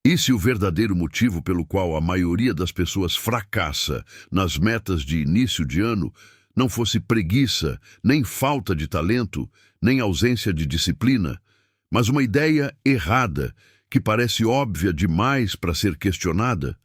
E se o verdadeiro motivo pelo qual a maioria das pessoas fracassa nas metas de início de ano não fosse preguiça, nem falta de talento, nem ausência de disciplina, mas uma ideia errada que parece óbvia demais para ser questionada?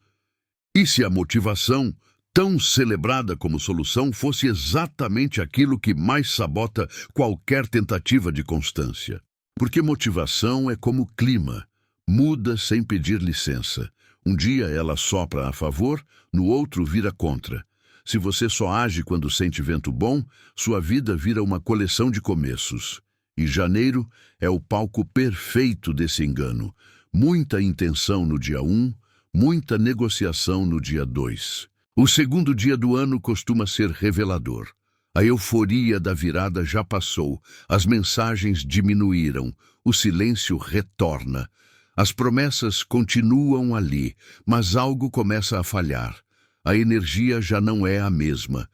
E se a motivação, tão celebrada como solução, fosse exatamente aquilo que mais sabota qualquer tentativa de constância? Porque motivação é como clima, muda sem pedir licença. Um dia ela sopra a favor, no outro vira contra. Se você só age quando sente vento bom, sua vida vira uma coleção de começos. E janeiro é o palco perfeito desse engano. Muita intenção no dia 1, muita negociação no dia 2. O segundo dia do ano costuma ser revelador. A euforia da virada já passou, as mensagens diminuíram, o silêncio retorna. As promessas continuam ali, mas algo começa a falhar. A energia já não é a mesma.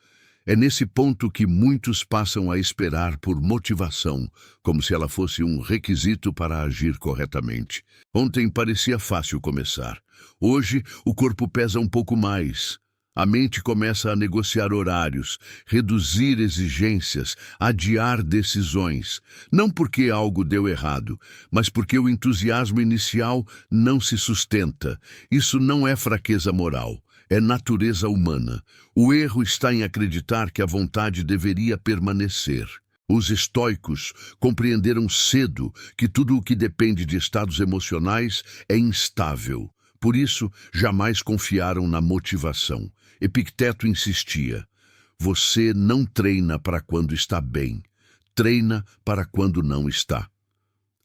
É nesse ponto que muitos passam a esperar por motivação, como se ela fosse um requisito para agir corretamente. Ontem parecia fácil começar. Hoje, o corpo pesa um pouco mais. A mente começa a negociar horários, reduzir exigências, adiar decisões. Não porque algo deu errado, mas porque o entusiasmo inicial não se sustenta. Isso não é fraqueza moral. É natureza humana. O erro está em acreditar que a vontade deveria permanecer. Os estoicos compreenderam cedo que tudo o que depende de estados emocionais é instável. Por isso, jamais confiaram na motivação. Epicteto insistia: você não treina para quando está bem, treina para quando não está.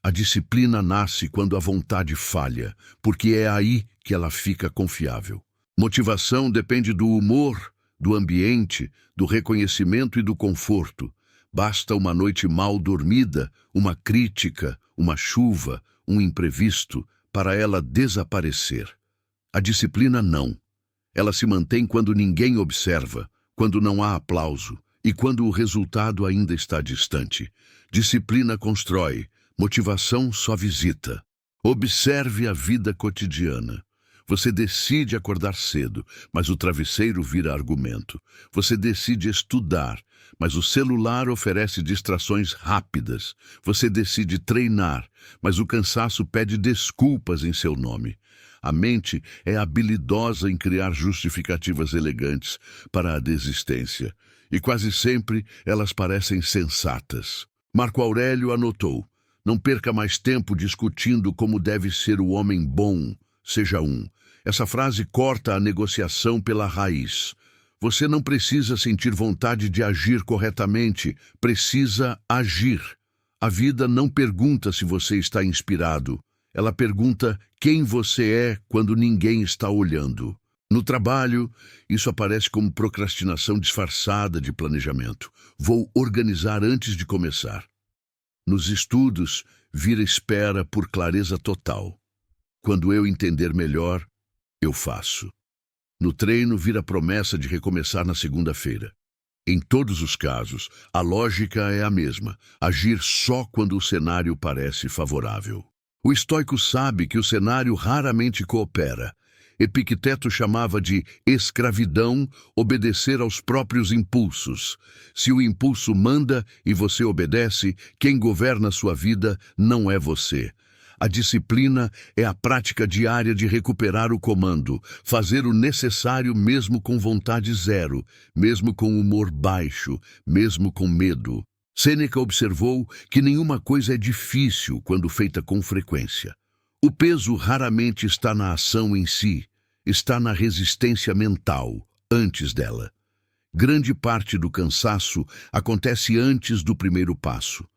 A disciplina nasce quando a vontade falha, porque é aí que ela fica confiável. Motivação depende do humor, do ambiente, do reconhecimento e do conforto. Basta uma noite mal dormida, uma crítica, uma chuva, um imprevisto, para ela desaparecer. A disciplina não. Ela se mantém quando ninguém observa, quando não há aplauso e quando o resultado ainda está distante. Disciplina constrói, motivação só visita. Observe a vida cotidiana. Você decide acordar cedo, mas o travesseiro vira argumento. Você decide estudar, mas o celular oferece distrações rápidas. Você decide treinar, mas o cansaço pede desculpas em seu nome. A mente é habilidosa em criar justificativas elegantes para a desistência, e quase sempre elas parecem sensatas. Marco Aurélio anotou: não perca mais tempo discutindo como deve ser o homem bom, seja um. Essa frase corta a negociação pela raiz. Você não precisa sentir vontade de agir corretamente, precisa agir. A vida não pergunta se você está inspirado. Ela pergunta quem você é quando ninguém está olhando. No trabalho, isso aparece como procrastinação disfarçada de planejamento. Vou organizar antes de começar. Nos estudos, vira espera por clareza total. Quando eu entender melhor, eu faço. No treino, vira promessa de recomeçar na segunda-feira. Em todos os casos, a lógica é a mesma: agir só quando o cenário parece favorável. O estoico sabe que o cenário raramente coopera. Epicteto chamava de escravidão obedecer aos próprios impulsos. Se o impulso manda e você obedece, quem governa sua vida não é você. A disciplina é a prática diária de recuperar o comando, fazer o necessário mesmo com vontade zero, mesmo com humor baixo, mesmo com medo. Sêneca observou que nenhuma coisa é difícil quando feita com frequência. O peso raramente está na ação em si, está na resistência mental, antes dela. Grande parte do cansaço acontece antes do primeiro passo.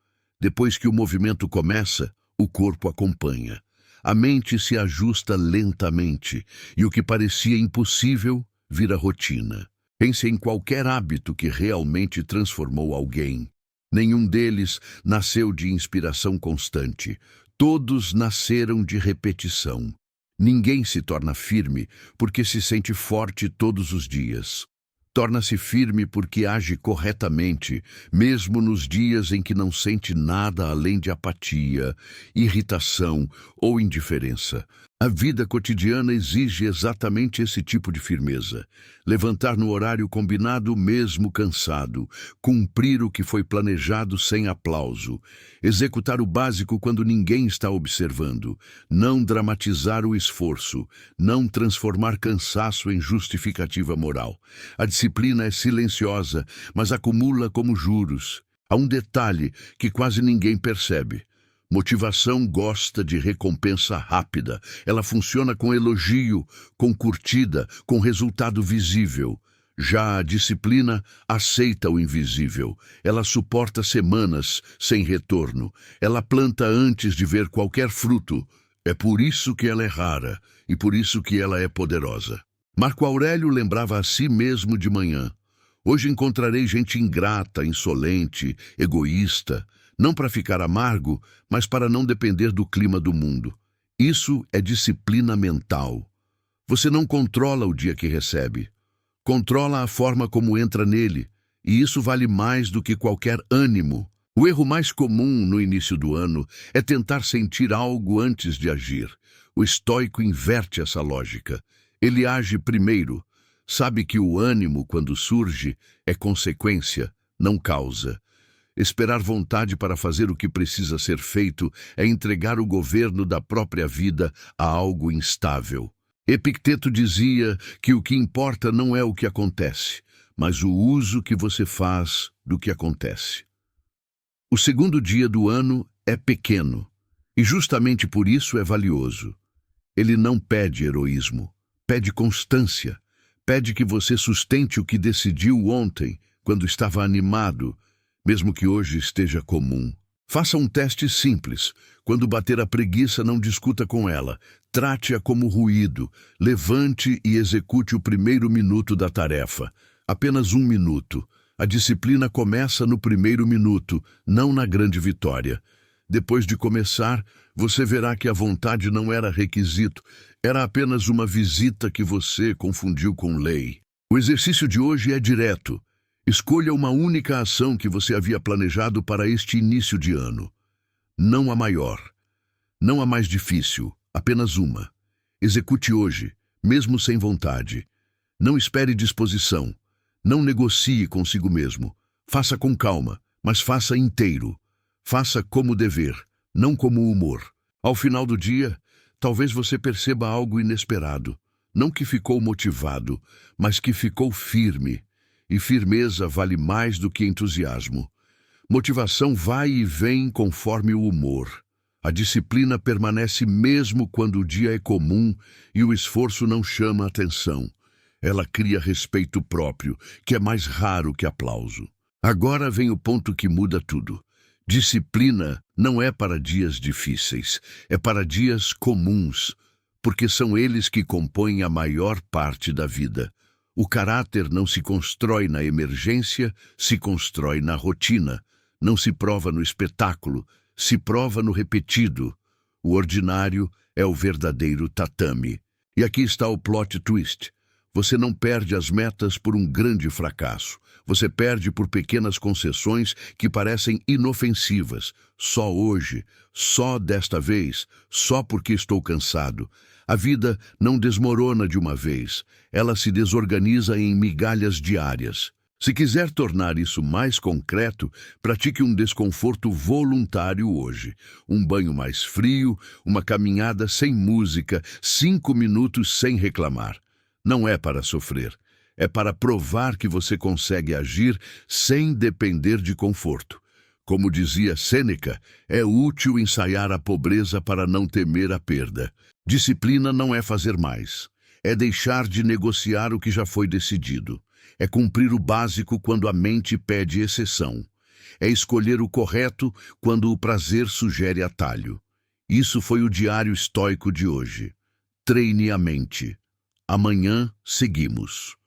Depois que o movimento começa, o corpo acompanha. A mente se ajusta lentamente e o que parecia impossível vira rotina. Pense em qualquer hábito que realmente transformou alguém. Nenhum deles nasceu de inspiração constante. Todos nasceram de repetição. Ninguém se torna firme porque se sente forte todos os dias. Torna-se firme porque age corretamente, mesmo nos dias em que não sente nada além de apatia, irritação ou indiferença. A vida cotidiana exige exatamente esse tipo de firmeza. Levantar no horário combinado mesmo cansado, cumprir o que foi planejado sem aplauso, executar o básico quando ninguém está observando, não dramatizar o esforço, não transformar cansaço em justificativa moral. A disciplina é silenciosa, mas acumula como juros. Há um detalhe que quase ninguém percebe. Motivação gosta de recompensa rápida. Ela funciona com elogio, com curtida, com resultado visível. Já a disciplina aceita o invisível. Ela suporta semanas sem retorno. Ela planta antes de ver qualquer fruto. É por isso que ela é rara e por isso que ela é poderosa. Marco Aurélio lembrava a si mesmo de manhã: hoje encontrarei gente ingrata, insolente, egoísta, não para ficar amargo, mas para não depender do clima do mundo. Isso é disciplina mental. Você não controla o dia que recebe. Controla a forma como entra nele, e isso vale mais do que qualquer ânimo. O erro mais comum no início do ano é tentar sentir algo antes de agir. O estoico inverte essa lógica. Ele age primeiro. Sabe que o ânimo, quando surge, é consequência, não causa. Esperar vontade para fazer o que precisa ser feito é entregar o governo da própria vida a algo instável. Epicteto dizia que o que importa não é o que acontece, mas o uso que você faz do que acontece. O segundo dia do ano é pequeno, e justamente por isso é valioso. Ele não pede heroísmo, pede constância, pede que você sustente o que decidiu ontem, quando estava animado, mesmo que hoje esteja comum. Faça um teste simples. Quando bater a preguiça, não discuta com ela. Trate-a como ruído. Levante e execute o primeiro minuto da tarefa. Apenas 1 minuto. A disciplina começa no primeiro minuto, não na grande vitória. Depois de começar, você verá que a vontade não era requisito. Era apenas uma visita que você confundiu com lei. O exercício de hoje é direto. Escolha uma única ação que você havia planejado para este início de ano. Não a maior, não a mais difícil, apenas uma. Execute hoje, mesmo sem vontade. Não espere disposição. Não negocie consigo mesmo. Faça com calma, mas faça inteiro. Faça como dever, não como humor. Ao final do dia, talvez você perceba algo inesperado. Não que ficou motivado, mas que ficou firme. E firmeza vale mais do que entusiasmo. Motivação vai e vem conforme o humor. A disciplina permanece mesmo quando o dia é comum e o esforço não chama atenção. Ela cria respeito próprio, que é mais raro que aplauso. Agora vem o ponto que muda tudo. Disciplina não é para dias difíceis, é para dias comuns, porque são eles que compõem a maior parte da vida. O caráter não se constrói na emergência, se constrói na rotina. Não se prova no espetáculo, se prova no repetido. O ordinário é o verdadeiro tatame. E aqui está o plot twist. Você não perde as metas por um grande fracasso. Você perde por pequenas concessões que parecem inofensivas. Só hoje, só desta vez, só porque estou cansado. A vida não desmorona de uma vez. Ela se desorganiza em migalhas diárias. Se quiser tornar isso mais concreto, pratique um desconforto voluntário hoje. Um banho mais frio, uma caminhada sem música, 5 minutos sem reclamar. Não é para sofrer, é para provar que você consegue agir sem depender de conforto. Como dizia Sêneca, é útil ensaiar a pobreza para não temer a perda. Disciplina não é fazer mais, é deixar de negociar o que já foi decidido. É cumprir o básico quando a mente pede exceção. É escolher o correto quando o prazer sugere atalho. Isso foi o diário estoico de hoje. Treine a mente. Amanhã seguimos.